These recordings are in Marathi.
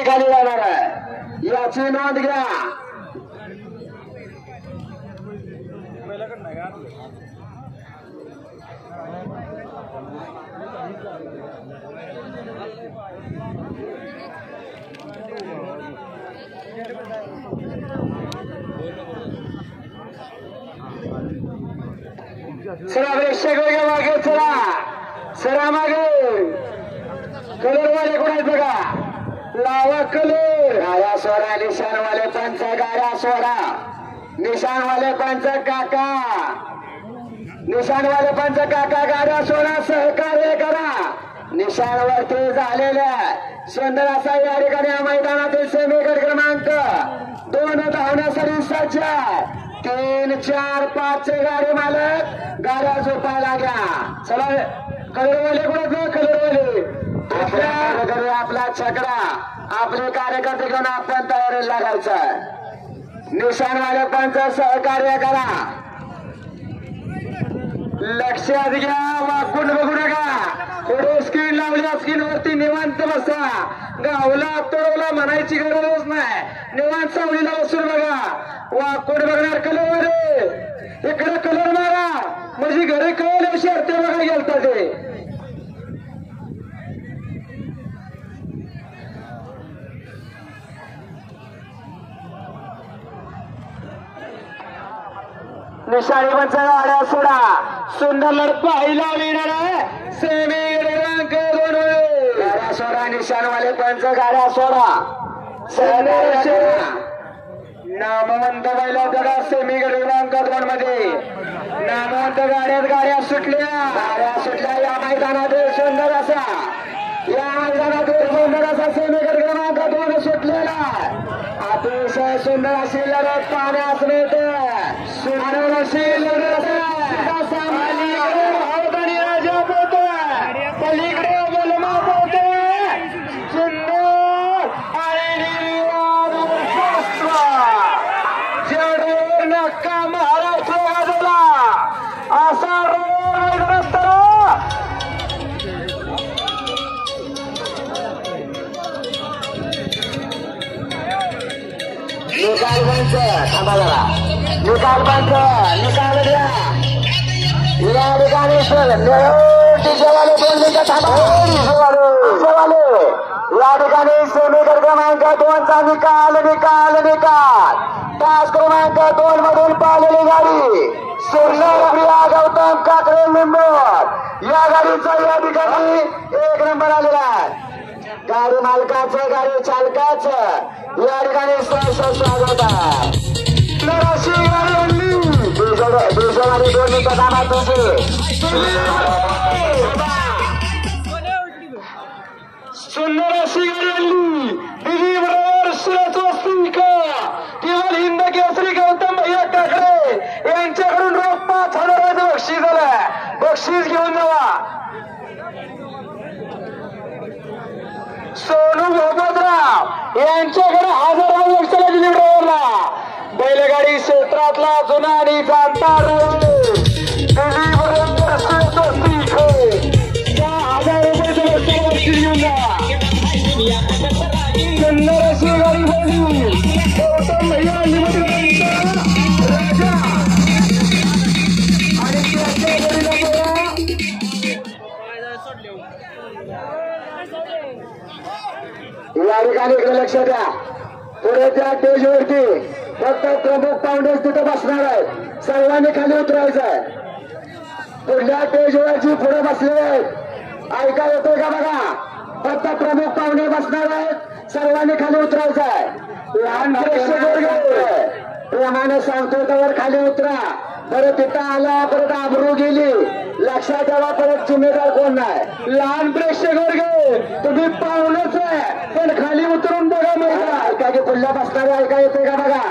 खाली जाणार आहे याची नोंद घ्या. चला प्रेक्षक वगैरे मागे चला सरा मागे. कलर वाले कोण आहेत बघा लावा कलर. गाड्या सोडा निशाणवाले पंच गाड्या सोडा. निशाणवाले पंच काका निशाणवाले पंच काका गाड्या सोडा सहकार्य करा. निशाणवरती झालेल्या सुंदर असा या ठिकाणी या मैदानातील सेमीगड क्रमांक 2 धावण्यासाठी सज्ज. 3, 4, 5 गाडी मालक गाड्या झोपायला घ्या. चला कलरवाले कोण कलरवाले आपला छकडा आपले कार्यकर्ते घेऊन आपण तयारी लागायचं. निशाणवाले पंच सहकार्य करा. लक्षात घ्या वाकून बघू नका. पुढे स्क्रीन लावल्या स्क्रीन वरती निवांत बसा. गावला तोडवला म्हणायची गरजच नाही. निवांत सावलीला बसून बघा. वाकून बघणार कलर इकडे कलर मारा म्हणजे घरी कळले शर्ते बघा गेलता ते. निशाणी पंच गाड्या सोडा. सुंदर लढत पाहिला विणार आहे सेमी क्रमांक 2 गाड्या सोडा. निशाणवाले पंच गाड्या सोडा. नामवंत बैल बघा सेमी क्रमांक 2 मध्ये नामवंत गाड्या सुटल्या या मैदानातील सुंदर असा सेमी क्रमांक 2 सुटलेला. अतिशय सुंदर अशी लढत पाहण्यास मिळते. सुंदर अशी लढत राजा पोहतोय पलीकडे बलमा पोहतोय सुंदर आणि जडोर नक्का महाराष्ट्र गाजवला असा निकाल पंच थांबा जरा. निकाल पंच निकाल द्या. या ठिकाणी डीजेवाले 2 मिनिटं थांबा. या ठिकाणी सेमीगड क्रमांक 2 चा निकाल तास क्रमांक 2 मधून पाहिलेली गाडी सुर्णप्रिया गौतम काकडे लिंबोर या गाडीचा या ठिकाणी 1 नंबर आलेला आहे. गाडी मालकाचं गाडी चालकाचं या ठिकाणी स्वागत आहे. गाडी 2 मिनिटं थांबा सुंदर अशी गाडी आणली दिली बरोबर सुरस्वस्ती केवळ हिंद केसरी गौतम भैया काकडे यांच्याकडून रोख 5,000 बक्षीस झालंय. बक्षीस घेऊन जावा. सोनू भोपतराव यांच्याकडे 1000 बक्षीस दिली ड्रायव्हरला. बैलगाडी क्षेत्रातला जुना आणि जाणता या ठिकाणी लक्ष द्या. पुढे त्या स्टेजवरती फक्त प्रमुख पाहुणेच तिथे बसणार आहेत. सर्वांनी खाली उतरायचं आहे. पुढल्या स्टेजवरची पुढे बसले आहेत. ऐका येतोय का बघा. फक्त प्रमुख पाहुणे बसणार आहेत. सर्वांनी खाली उतरायचं आहे. लहान प्रेक्षक प्रमाणे सांगतो त्यावर खाली उतरा. परत तिथं आला परत आबरू गेली लक्षात ठेवा. परत जिम्मेदार कोण नाही. लहान प्रेक्षक वर्ग तुम्ही पाहुणच आहे पण खाली उतरून बघा. माहिती ऐका की पुढल्या बसणारे ऐका येते का बघा.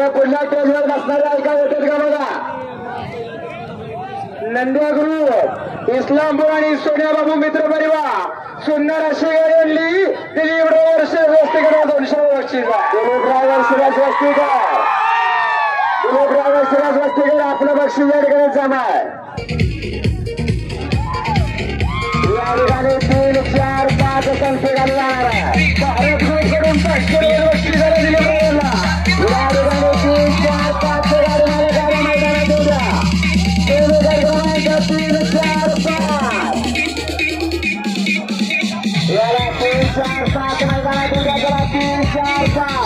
पुढल्या स्टेजवर बसणारे ऐका येतात का बघा. नंद्या ग्रुप इस्लामपूर आणि सोन्याबाबू मित्र परिवार सुंदर अशी गाडी आणली. दिलीप ड्रायव्हर स्वस्तिकर 200 बक्षीस. दिलीप ड्रायव्हर स्वस्तिकर आपलं बक्षीस या ठिकाणी जमा आहे. या ठिकाणी 3, 4, 5 संख्येखाली जाणार आहे. भारतकडून 500 वस्ती झाली दिली पाहिजेला. या ठिकाणी 3, 4, 5 गाडी मला गाड्या मैदानात येऊ द्या. क्रमांक 3, 4, 5 याला 3, 4, 5 मैदानात येऊ द्या. 3, 4, 5